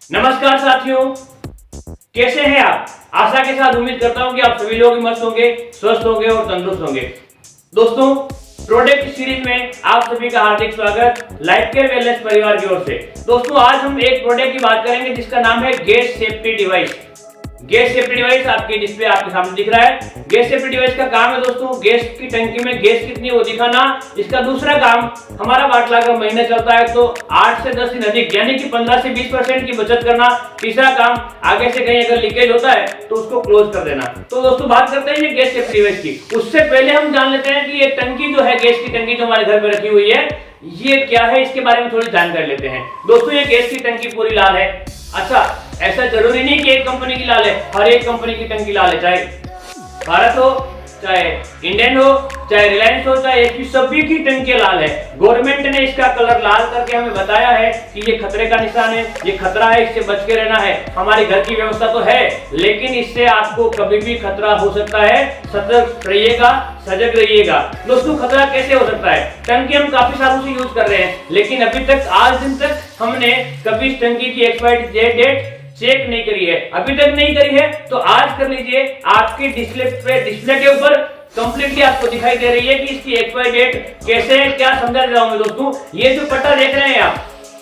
नमस्कार साथियों, कैसे हैं आप। आशा के साथ उम्मीद करता हूं कि आप सभी लोग मस्त होंगे, स्वस्थ होंगे और तंदुरुस्त होंगे। दोस्तों, प्रोडक्ट सीरीज में आप सभी का हार्दिक स्वागत लाइफ केयर वेलनेस परिवार की ओर से। दोस्तों, आज हम एक प्रोडक्ट की बात करेंगे जिसका नाम है gas safety device. Gas safety device आपकी डिस्प्ले आपके सामने दिख रहा है। गैस सेफ्टी डिवाइस का काम है दोस्तों गैस की टंकी में गैस कितनी है वो दिखाना। इसका दूसरा काम, हमारा बाटला अगर महीने चलता है तो 8 से 10 दिन अधिक यानी कि 15 से 20% की बचत करना। तीसरा काम, आगे से कहीं अगर लीकेज होता है तो उसको क्लोज कर देना। तो दोस्तों बात करते हैं ये गैस सेफ्टी डिवाइस की। उससे पहले हम जान लेते हैं कि ये टंकी जो है, गैस की टंकी जो हमारे घर में रखी हुई है, ये क्या है, इसके बारे में थोड़ी जानकारी लेते हैं। दोस्तों, ये गैस की टंकी पूरी लाल है। अच्छा, ऐसा जरूरी नहीं कि एक कंपनी की लाल है, हर एक कंपनी की टंकी लाल है, चाहे भारत हो, चाहे इंडियन हो, चाहे रिलायंस हो, चाहे एचपी, सभी की टंकी लाल है। गवर्नमेंट ने इसका कलर लाल करके हमें बताया है कि ये खतरे का निशान है, ये खतरा है, इससे बच के रहना है। हमारे घर की व्यवस्था तो है, लेकिन इससे आपको कभी भी खतरा हो सकता है। सतर्क रहिएगा, सजग रहिएगा। दोस्तों, खतरा कैसे हो सकता है? टंकी हम काफी सालों से यूज कर रहे हैं, लेकिन अभी तक आज दिन तक हमने कभी इस टंकी की एक्सपायरी डेट चेक नहीं करी है। अभी तक नहीं करी है तो आज कर लीजिए। आपकी डिस्प्ले के ऊपर कंप्लीटली आपको दिखाई दे रही है कि इसकी एक्सपायरी डेट कैसे है, क्या समझा रहा हूं मैं। दोस्तों, ये जो पट्टा देख रहे हैं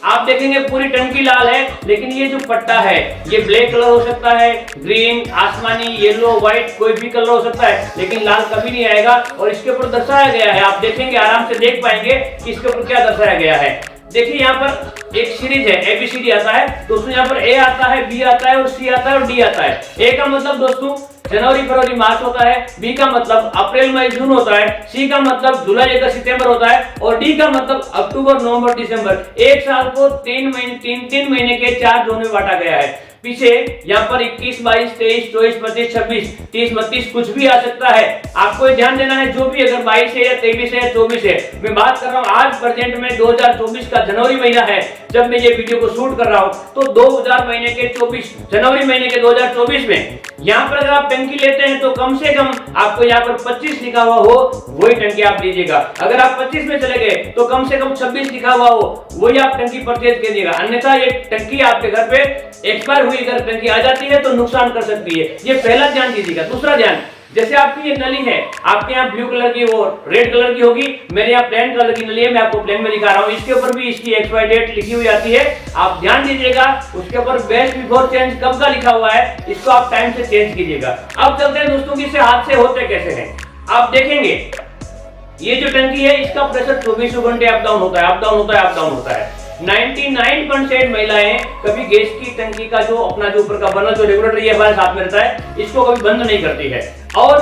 आप देखेंगे पूरी टंकी लाल है, लेकिन ये जो पट्टा है ये ब्लैक कलर हो सकता है, ग्रीन, आसमानी, येलो, व्हाइट, कोई भी कलर हो सकता है, लेकिन लाल कभी नहीं आएगा। और इसके ऊपर दर्शाया गया है, आप देखेंगे, आराम से देख पाएंगे कि इसके ऊपर क्या दर्शाया गया है। देखिए, यहाँ पर एक सीरीज है, एबीसीडी आता है दोस्तों। यहाँ पर ए आता है, बी आता है और सी आता है और डी आता है। ए का मतलब दोस्तों जनवरी फरवरी मार्च होता है, बी का मतलब अप्रैल मई जून होता है, सी का मतलब जुलाई अगस्त सितंबर होता है और डी का मतलब अक्टूबर नवंबर दिसंबर। एक साल को तीन महीने के 4 जोन में बांटा गया है। पीछे यहाँ पर 21, 22, 23, 24, 25, 26, 30, 32 कुछ भी आ सकता है। आपको ध्यान देना है, जो भी अगर 22 है या 23 है या 24 है। मैं बात कर रहा हूँ आज प्रेजेंट में 2024 का जनवरी महीना है जब मैं ये वीडियो को शूट कर रहा हूँ, तो 2000 महीने के 24 जनवरी महीने के 2024 में यहाँ पर अगर आप टंकी लेते हैं तो कम से कम आपको यहाँ पर 25 लिखा हुआ हो वही टंकी आप लीजिएगा। अगर आप 25 में चले गए तो कम से कम 26 लिखा हुआ हो वही आप टंकी परचेज कीजिएगा। अन्यथा ये टंकी आपके घर पे एक्सपायर हुई अगर टंकी आ जाती है तो नुकसान कर सकती है। ये पहला ध्यान दीजिएगा। दूसरा ध्यान, जैसे आपकी ये नली है, आपके यहाँ ब्लू कलर की और रेड कलर की होगी, मेरे यहाँ प्लेन कलर की नली है, मैं आपको प्लेन में दिखा रहा हूँ। इसके ऊपर भी इसकी एक्सपायरी डेट लिखी हुई आती है, आप ध्यान दीजिएगा। उसके ऊपर बेस्ट बिफोर चेंज कब का लिखा हुआ है, इसको आप टाइम से चेंज कीजिएगा। अब चलते हैं दोस्तों कि इससे हादसे होते कैसे हैं। आप देखेंगे ये जो टंकी है इसका प्रेशर 24 घंटे अप डाउन होता है, अप डाउन होता है, अप डाउन होता है। 99% महिलाएं कभी गैस की टंकी का जो अपना जो ऊपर का बर्नर जो रेगुलेटर ये हमारे साथ में रहता है, इसको कभी बंद नहीं करती है। और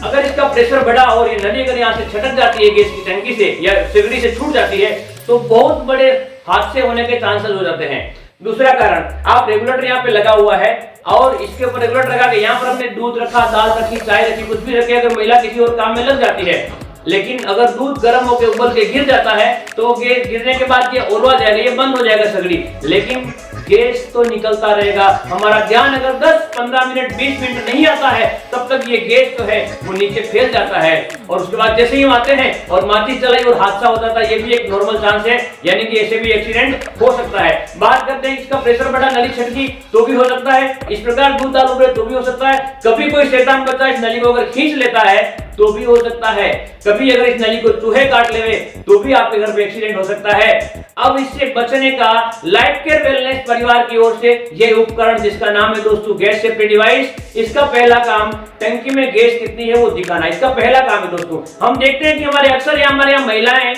अगर इसका प्रेशर बढ़ा और ये नली अगर यहाँ से छटक जाती है गैस की टंकी से या सिगड़ी से छूट जाती है तो बहुत बड़े हादसे होने के चांसेस हो जाते हैं। दूसरा कारण, आप रेगुलेटर यहाँ पे लगा हुआ है और इसके ऊपर रेगुलेटर लगा के यहाँ पर हमने दूध रखा, दाल रखी, चाय रखी, कुछ भी रखे, अगर महिला किसी और काम में लग जाती है, लेकिन अगर दूध गर्म होकर उबल के गिर जाता है तो गैस गिरने के बाद ये ओलवा जाएगा, ये बंद हो जाएगा सगड़ी, लेकिन गैस तो निकलता रहेगा। हमारा ध्यान अगर 10, 15 मिनट, 20 मिनट नहीं आता है तब तक ये गैस तो है वो नीचे फैल जाता है और उसके बाद जैसे ही आते हैं और माचिस जलाई और हादसा हो जाता है। ये भी एक नॉर्मल चांस है, यानी कि ऐसे भी एक्सीडेंट हो सकता है। बात करते हैं इसका प्रेशर बढ़ा, नली छटकी तो भी हो सकता है, इस प्रकार दूध दाल उबले तो भी हो सकता है, कभी कोई शैतान बच्चा इस नली को अगर खींच लेता है तो भी हो सकता है, कभी अगर इस नली को चूहे काट लेवे तो भी आपके घर पे एक्सीडेंट हो सकता है। अब इससे बचने का लाइफ केयर वेलनेस परिवार की ओर से ये उपकरण जिसका नाम है दोस्तों गैस सेफ्टी डिवाइस, इसका पहला काम टंकी में गैस कितनी है वो दिखाना, इसका पहला काम है दोस्तों। हम देखते हैं कि हमारे यहाँ महिलाएं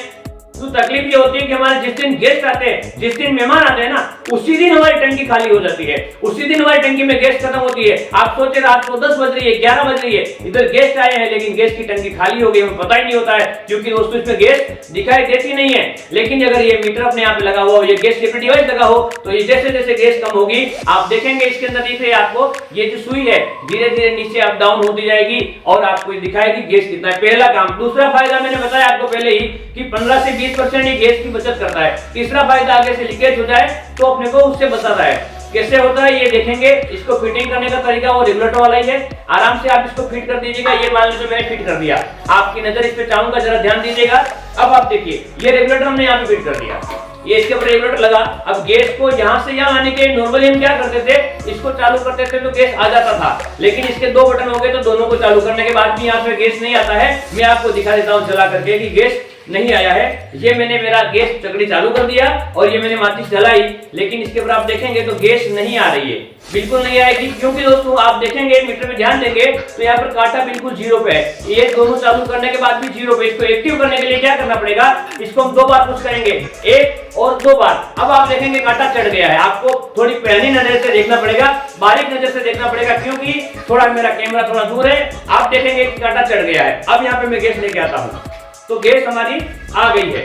तो तकलीफ ये होती है कि हमारे जिस दिन गेस्ट आते हैं, जिस दिन मेहमान आते हैं ना, उसी दिन हमारी टंकी खाली हो जाती है, उसी दिन हमारी टंकी में गैस खत्म होती है। आप सोचे रात को 10 बज रही है, 11 बज रही है, इधर गेस्ट आए हैं लेकिन गैस की टंकी खाली हो गई, हमें पता ही नहीं होता है क्योंकि दोस्तों इसमें गैस दिखाई देती नहीं है। लेकिन अगर ये मीटर अपने यहाँ पे लगा हुआ हो, ये गैस सेफ्टी डिवाइस लगा हो, तो ये जैसे जैसे गैस कम होगी आप देखेंगे इसके अंदर दिख रही है आपको ये जो सुई है धीरे धीरे नीचे अप डाउन होती जाएगी और आपको दिखाएगी गैस कितना है। पहला काम। दूसरा फायदा मैंने बताया आपको पहले ही कि 15 से 20% ही गैस की बचत करता है। तीसरा फायदा, आगे से लीकेज हो जाए तो अपने को उससे बचाता है। कैसे होता है ये देखेंगे। इसको फिटिंग करने का तरीका वो रेगुलेटर वाला ही है, आराम से आप इसको फिट कर दीजिएगा। ये मान लीजिए मैंने फिट कर दिया, आपकी नजर इस पे चाहूंगा, जरा ध्यान दीजिएगा। अब आप देखिए ये रेगुलेटर हमने यहाँ पे फिट कर दिया, ये इसके ऊपर रेगुलेटर लगा। अब गैस को यहाँ से यहाँ आने के नॉर्मली हम क्या करते थे, इसको चालू करते थे तो गैस आ जाता था, लेकिन इसके 2 बटन हो गए तो दोनों को चालू करने के बाद भी यहाँ पे गैस नहीं आता है। मैं आपको दिखा देता हूँ चला करके कि गैस नहीं आया है। ये मैंने मेरा गैस चकड़ी चालू कर दिया और ये मैंने माचिस जलाई, लेकिन इसके ऊपर आप देखेंगे तो गैस नहीं आ रही है, बिल्कुल नहीं आएगी। क्योंकि दोस्तों आप देखेंगे मीटर में ध्यान देंगे तो यहाँ पर कांटा बिल्कुल 0 पे है। ये दोनों चालू करने के बाद भी 0 पे। इसको एक्टिव करने के लिए क्या करना पड़ेगा, इसको हम 2 बार पुश करेंगे, 1 और 2 बार। अब आप देखेंगे कांटा चढ़ गया है। आपको थोड़ी पैनी नजर से देखना पड़ेगा, बारीक नजर से देखना पड़ेगा, क्योंकि थोड़ा मेरा कैमरा थोड़ा दूर है। आप देखेंगे कि कांटा चढ़ गया है। अब यहाँ पे मैं गैस लेके आता हूँ तो गैस हमारी आ गई है।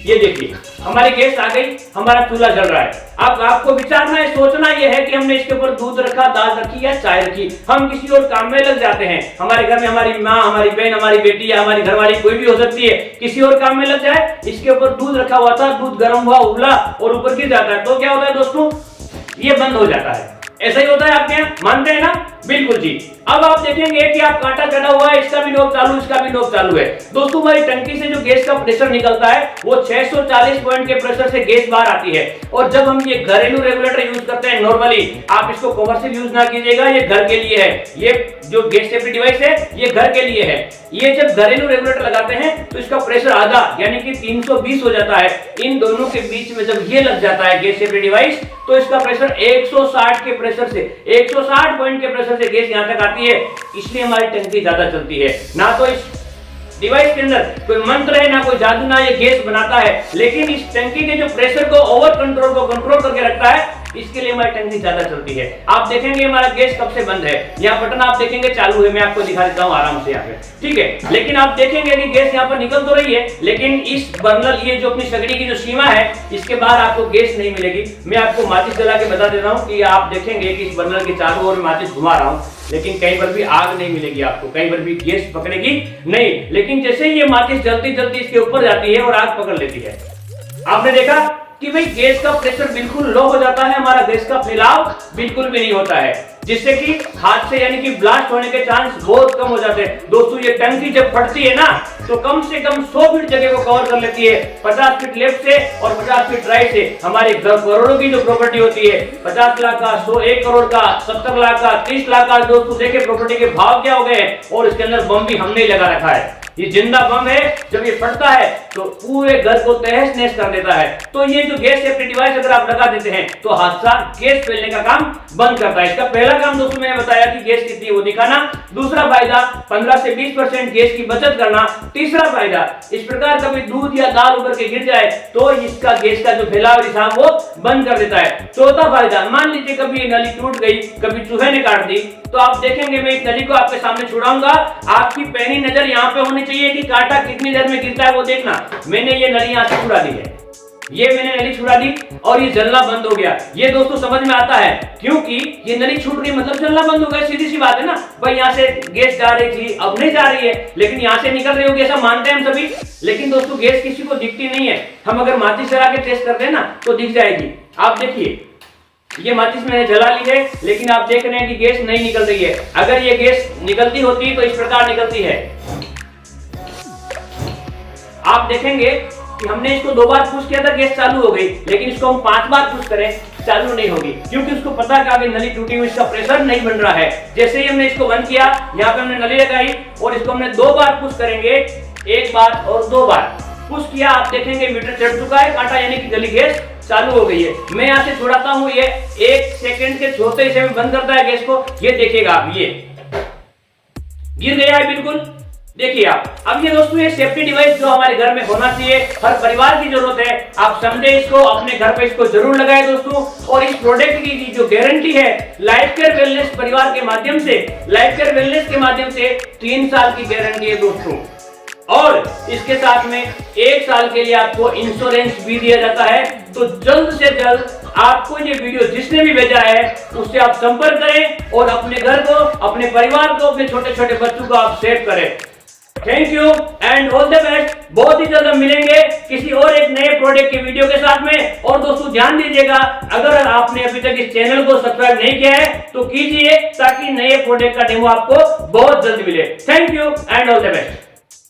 ये देखिए हमारी गैस आ गई, हमारा चूल्हा जल रहा है। अब आपको विचारना है, सोचना यह है कि हमने इसके ऊपर दूध रखा, दाल रखी या चाय रखी। हम किसी और काम में लग जाते हैं। हमारे घर में हमारी माँ, हमारी बहन, हमारी बेटी या हमारी घरवाली कोई भी हो सकती है, किसी और काम में लग जाए। इसके ऊपर दूध रखा हुआ था, दूध गर्म हुआ, उबला और ऊपर गिर जाता है तो क्या होता है दोस्तों, ये बंद हो जाता है। ऐसा ही होता है आपके यहाँ, मानते हैं ना? बिल्कुल जी। अब आप देखेंगे कि आप कांटा चढ़ा हुआ है, इसका भी नोब चालू, इसका भी नोब चालू है। दोस्तों हमारी टंकी से जो गैस का प्रेशर निकलता है वो 640 पॉइंट के प्रेशर से गैस बाहर आती है। और जब हम ये घरेलू रेगुलेटर यूज करते हैं नॉर्मली, आप इसको कमर्शियल यूज ना कीजिएगा, ये घर के लिए है। ये जो गैस सेफ्टी डिवाइस है ये घर के लिए है। ये जब घरेलू रेगुलेटर लगाते हैं तो इसका प्रेशर आधा यानी कि 320 हो जाता है। इन दोनों के बीच में जब ये लग जाता है गैस सेफ्टी डिवाइस तो इसका प्रेशर 160 के प्रेशर से 160 पॉइंट के प्रेशर से गैस यहां तक आती है। इसलिए हमारी टंकी ज्यादा चलती है। ना तो इस डिवाइस के अंदर कोई मंत्र है, ना कोई जादू, ना ये गैस बनाता है, लेकिन इस टंकी के जो प्रेशर को ओवर कंट्रोल को कंट्रोल करके रखता है, इसके लिए हमारी टंकी ज्यादा चलती है। आप देखेंगे हमारा गैस कब से बंद है, यहाँ बटन आप देखेंगे चालू है, मैं आपको दिखा देता हूँ आराम से यहाँ पे, ठीक है। लेकिन आप देखेंगे कि गैस यहाँ पर निकल तो रही है, लेकिन इस बर्नर, ये जो अपनी सगड़ी की जो सीमा है, इसके बाहर आपको गैस नहीं मिलेगी। मैं आपको माचिस जला के बता देता हूँ कि आप देखेंगे कि इस बर्नर के चारों ओर माचिस घुमा रहा हूँ, लेकिन कहीं पर भी आग नहीं मिलेगी आपको, कहीं पर भी गैस पकड़ेगी नहीं। लेकिन जैसे ही ये माचिस जलती जलती इसके ऊपर जाती है और आग पकड़ लेती है, आपने देखा कि भाई गैस का प्रेशर बिल्कुल लो हो जाता है, हमारा गैस का फैलाव बिल्कुल भी नहीं होता है, जिससे कि हाथ से यानी कि ब्लास्ट होने के चांस बहुत कम हो जाते हैं। दोस्तों ये टंकी जब फटती है ना तो कम से कम 100 फीट जगह को कवर कर लेती है। 50 फीट लेफ्ट से और 50 फीट राइट से। हमारे करोड़ों की जो प्रॉपर्टी होती है, 50 लाख का, 1 करोड़ का, 70 लाख का, 30 लाख का, दोस्तों देखिए प्रॉपर्टी के भाव क्या हो गए। और इसके अंदर बम भी हमने लगा रखा है, ये जिंदा बम है। जब ये फटता है तो पूरे घर को तहस नहस कर देता है। तो ये जो गैस सेफ्टी डिवाइस अगर आप लगा देते हैं तो हादसा गैस फैलने का काम बंद करता है। इसका पहला काम दोस्तों मैंने बताया कि गैस कितनी है वो दिखाना। दूसरा फायदा 15 से 20% गैस की बचत करना। तीसरा फायदा, इस प्रकार कभी दूध या दाल उबर के गिर जाए तो इसका गैस का जो फैलाव रिसाव वो बंद कर देता है। चौथा फायदा, मान लीजिए कभी ये नली टूट गई, कभी चूहे ने काट दी, तो आप देखेंगे मैं इस नली को आपके सामने छुड़ाऊंगा, आपकी पैनी नजर यहाँ पे होनी चाहिए कि कांटा कितनी देर में गिरता है वो देखना। मैंने ये नली यहाँ से छुड़ा दी है, ये मैंने नली छुड़ा दी और ये जलना बंद हो गया। ये दोस्तों समझ में आता है क्योंकि ये नली छूट गई मतलब जलना बंद हो गया, सीधी सी बात है ना भाई। यहाँ से गैस जा रही थी, अब नहीं जा रही है, लेकिन यहाँ से निकल रही होगी ऐसा मानते हैं हम सभी। लेकिन दोस्तों गैस किसी को दिखती नहीं है, हम अगर माचिस जला के टेस्ट करते हैं ना तो दिख जाएगी। आप देखिए ये माचिस मैंने जला ली है, लेकिन आप देख रहे हैं कि गैस नहीं निकल रही है। अगर ये गैस निकलती होती तो इस प्रकार निकलती है। आप देखेंगे कि हमने इसको 2 बार पुश किया था, गैस चालू हो गई, लेकिन इसको हम 5 बार पुश करें चालू नहीं होगी, क्योंकि उसको पता है कि आगे नली टूटी हुई, इसका प्रेशर नहीं बन रहा है। जैसे ही हमने इसको बंद किया, यहाँ पे हमने नली लगाई और इसको हमने 2 बार पुश करेंगे, 1 बार और 2 बार पुश किया, आप देखेंगे मीटर चढ़ चुका है, कांटा यानी कि गली गैस चालू हो गई है। मैं यहाँ से छुड़ाता हूँ, ये 1 सेकंड के छोटे हिस्से में बंद करता है गैस को। ये देखिएगा आप, ये गिर गया है बिल्कुल, देखिए आप। अब ये दोस्तों ये सेफ्टी डिवाइस जो हमारे घर में होना चाहिए, हर परिवार की जरूरत है। आप समझे इसको, अपने घर पे इसको जरूर लगाएं दोस्तों। और इस प्रोडक्ट की जो गारंटी है लाइफ केयर वेलनेस परिवार के माध्यम से, लाइफ केयर वेलनेस के माध्यम से 3 साल की गारंटी है दोस्तों। और इसके साथ में 1 साल के लिए आपको इंश्योरेंस भी दिया जाता है। तो जल्द से जल्द आपको ये वीडियो जिसने भी भेजा है उससे आप संपर्क करें और अपने घर को, अपने परिवार को, अपने छोटे छोटे बच्चों को आप सेव करें। Thank you and all the best. बहुत ही जल्द हम मिलेंगे किसी और एक नए प्रोडक्ट की वीडियो के साथ में। और दोस्तों ध्यान दीजिएगा, अगर आपने अभी तक इस चैनल को सब्सक्राइब नहीं किया है तो कीजिए, ताकि नए प्रोडक्ट का डेमो आपको बहुत जल्द मिले। Thank you and all the best.